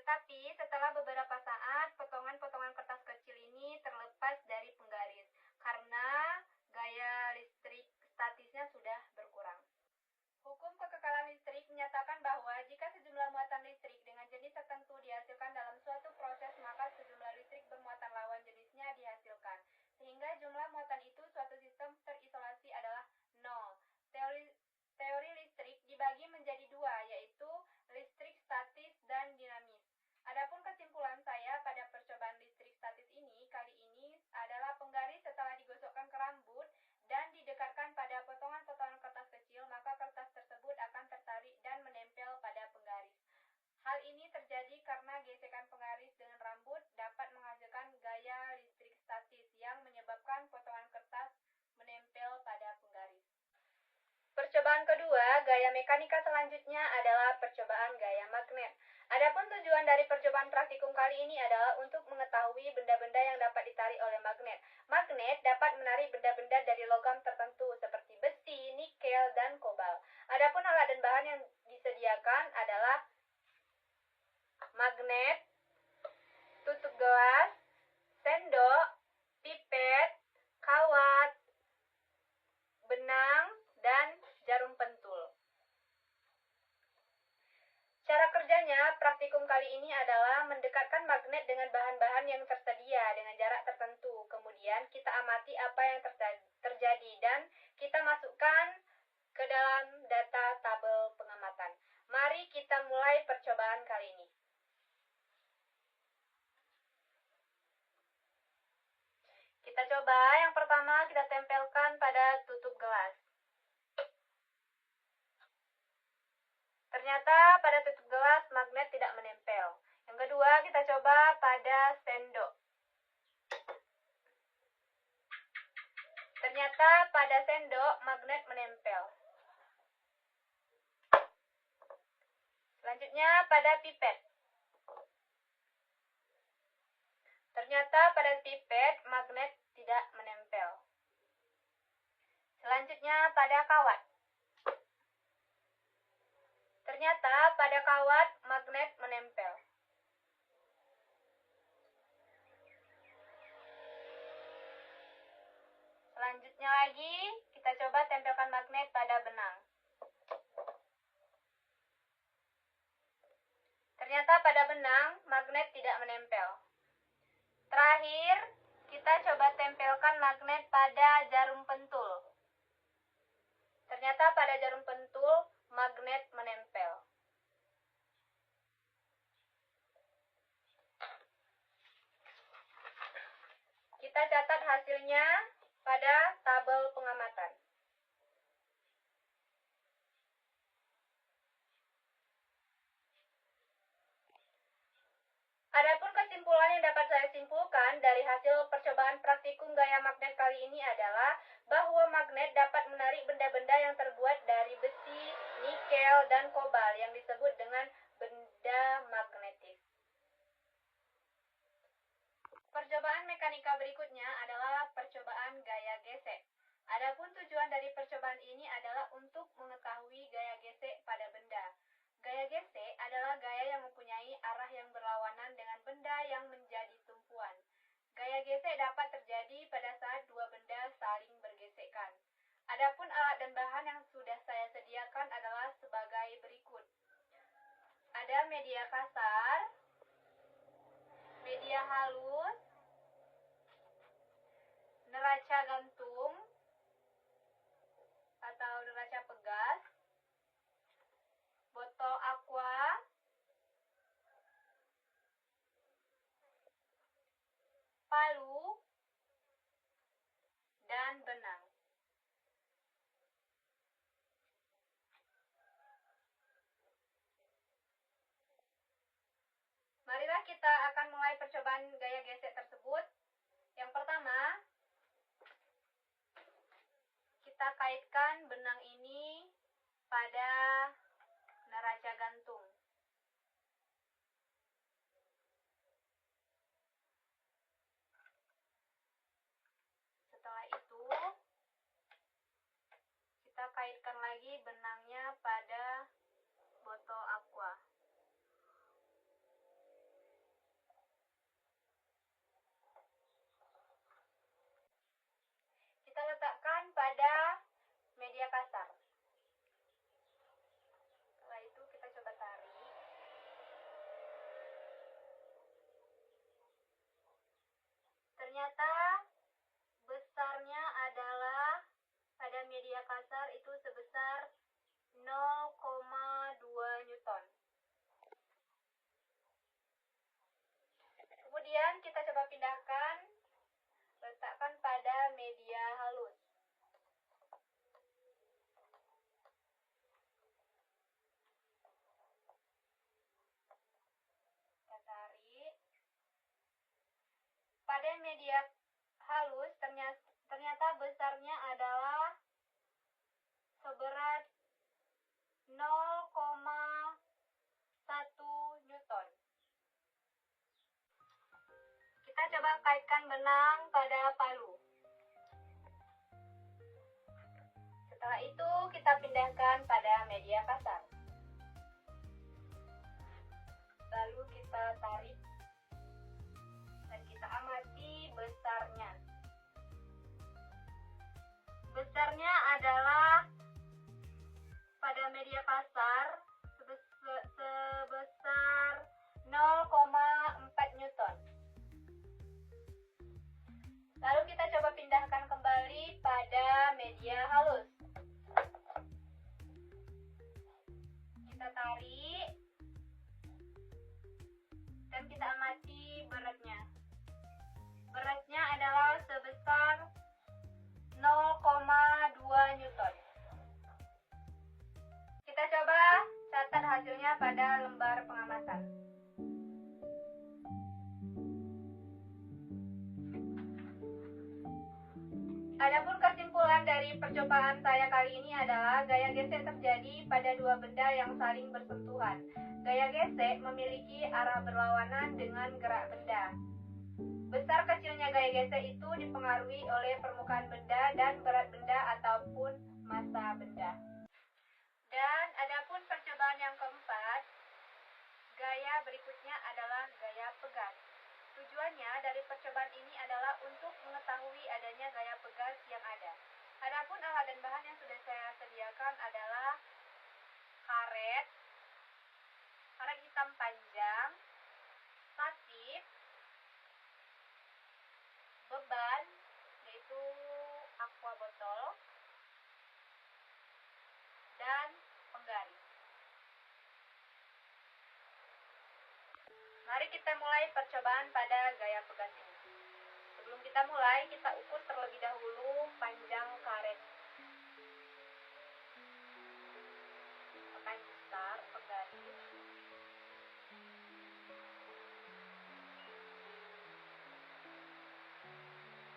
Tetapi setelah beberapa saat, potongan-potongan kertas kecil ini terlepas dari penggaris karena gaya listrik statisnya sudah berkurang. Hukum kekekalan listrik menyatakan bahwa jika sejumlah muatan listrik dengan jenis tertentu dihasilkan dalam suatu proses, maka sejumlah listrik bermuatan lawan jenisnya dihasilkan. Sehingga jumlah muatan itu suatu sistem terisolasi adalah nol. Teori listrik dibagi menjadi dua, yaitu listrik statis dan dinamis. Adapun kesimpulan saya pada percobaan listrik statis ini kali ini adalah penggaris setelah digosokkan ke rambut dan didekatkan pada potongan-potongan kertas kecil, maka kertas tersebut akan tertarik dan menempel pada penggaris. Hal ini terjadi karena gesekan penggaris dengan rambut dapat menghasilkan gaya listrik statis yang menyebabkan potongan kertas menempel pada penggaris. Percobaan kedua, gaya mekanika selanjutnya adalah percobaan gaya magnet. Adapun tujuan dari percobaan praktikum kali ini adalah untuk mengetahui benda-benda yang dapat ditarik oleh magnet. Magnet dapat menarik benda-benda dari logam tertentu seperti besi, nikel, dan kobal. Adapun alat dan bahan yang disediakan adalah magnet, tutup gelas, sendok, pipet, kawat, benang, dan jarum pentul. Cara kerjanya, praktikum kali ini adalah mendekatkan magnet dengan bahan-bahan yang tersedia dengan jarak tertentu. Kemudian kita amati apa yang terjadi dan kita masukkan ke dalam data tabel pengamatan. Mari kita mulai percobaan kali ini. Kita coba, yang pertama kita tempelkan pada tutup gelas. Ternyata pada tutup gelas magnet tidak menempel. Yang kedua kita coba pada sendok. Ternyata pada sendok magnet menempel. Selanjutnya pada pipet. Ternyata pada pipet magnet tidak menempel. Selanjutnya pada kawat. Ternyata pada kawat magnet menempel. Selanjutnya lagi kita coba tempelkan magnet pada benang. Ternyata pada benang magnet tidak menempel. Terakhir kita coba tempelkan magnet pada jarum pentul. Ternyata pada jarum pentul magnet menempel. Kita catat hasilnya pada tabel pengamatan. Adapun kesimpulan yang dapat saya simpulkan dari hasil percobaan praktikum gaya magnet kali ini adalah bahwa magnet dapat menarik benda-benda yang terbuat dari besi, nikel, dan kobal yang disebut dengan benda magnetis. Percobaan mekanika berikutnya adalah percobaan gaya gesek. Adapun tujuan dari percobaan ini adalah untuk mengetahui gaya gesek pada benda. Gaya gesek adalah gaya yang mempunyai arah yang berlawanan dengan benda yang menjadi tumpuan. Gaya gesek dapat terjadi pada saat dua benda saling bergesekan. Adapun alat dan bahan yang sudah saya sediakan adalah sebagai berikut. Ada media kasar, media halus, neraca gantung atau neraca pegas, botol aqua, palu, dan benang. Marilah kita akan mulai percobaan gaya gesek tersebut. Yang pertama, kita kaitkan benang ini pada neraca gantung. Setelah itu, kita kaitkan lagi benangnya pada botol aqua. Ternyata besarnya adalah pada media kasar itu sebesar 0,2 Newton. Kemudian kita coba pindahkan, letakkan pada media halus. Kita tarik. Pada media halus ternyata besarnya adalah seberat 0,1 Newton. Kita coba kaitkan benang pada palu. Setelah itu kita pindahkan pada media kasar. Lalu kita tarik dan kita amati besarnya. Besarnya adalah pada media kasar sebesar 0,4 Newton. Lalu kita coba pindahkan kembali pada media halus. Kita tarik dan kita amati beratnya. Beratnya adalah sebesar 0,2 Newton. Kita coba catat hasilnya pada lembar pengamatan. Adapun kesimpulan dari percobaan saya kali ini adalah gaya gesek terjadi pada dua benda yang saling bersentuhan. Gaya gesek memiliki arah berlawanan dengan gerak benda. Besar kecilnya gaya gesek itu dipengaruhi oleh permukaan benda dan berat benda ataupun massa benda. Dan adapun percobaan yang keempat, gaya berikutnya adalah gaya pegas. Tujuannya dari percobaan ini adalah untuk mengetahui adanya gaya pegas yang ada. Adapun alat dan bahan yang sudah saya sediakan adalah karet hitam panjang, tatip, beban yaitu aqua botol, dan penggaris. Mari kita mulai percobaan pada gaya pegas ini. Sebelum kita mulai, kita ukur terlebih dahulu panjang karet. Akan besar penggaris.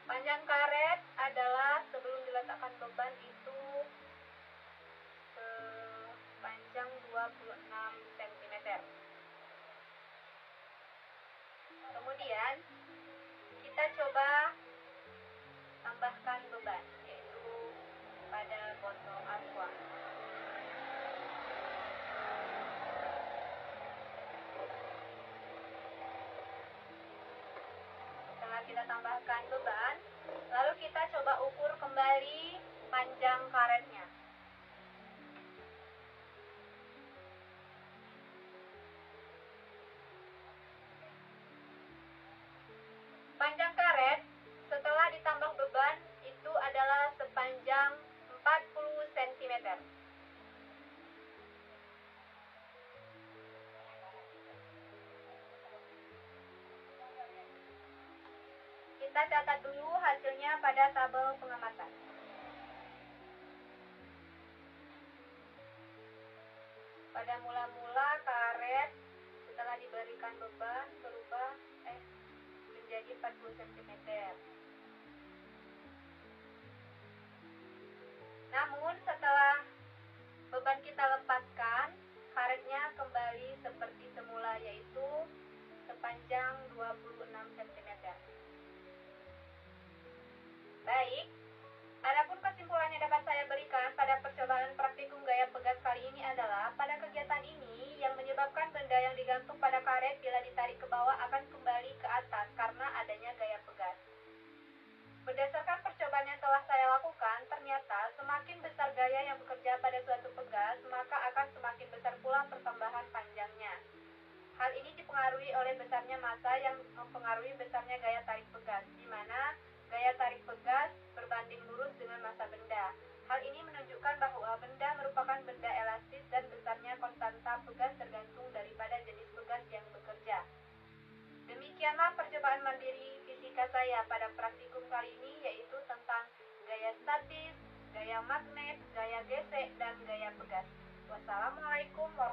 Panjang karet adalah sebelum diletakkan beban itu sepanjang 26 cm. Kemudian kita coba tambahkan beban, yaitu pada botol aqua. Setelah kita tambahkan beban, lalu kita coba ukur kembali panjang karetnya. Panjang karet setelah ditambah beban itu adalah sepanjang 40 cm. Kita catat dulu hasilnya pada tabel pengamatan. Pada mula-mula karet setelah diberikan beban berubah menjadi 40 cm. Namun setelah beban kita lepaskan, karetnya kembali seperti semula, yaitu sepanjang 26 cm. Baik, adapun kesimpulan yang dapat saya berikan pada percobaan praktikum gaya pegas kali ini adalah pada kegiatan ini yang menyebabkan benda yang digantung pada karet bila ditarik ke bawah akan kembali ke atas karena adanya gaya pegas. Berdasarkan percobaan yang telah saya lakukan, ternyata semakin besar gaya yang bekerja pada suatu pegas, maka akan semakin besar pula pertambahan panjangnya. Hal ini dipengaruhi oleh besarnya massa yang mempengaruhi besarnya gaya tarik pegas, di mana gaya tarik pegas berbanding lurus dengan massa benda. Hal ini menunjukkan bahwa benda merupakan benda elastis dan besarnya konstanta pegas tergantung daripada jenis pegas yang bekerja. Demikianlah percobaan mandiri fisika saya pada praktikum kali ini, yaitu tentang gaya statis, gaya magnet, gaya gesek, dan gaya pegas. Wassalamualaikum warahmatullahi wabarakatuh.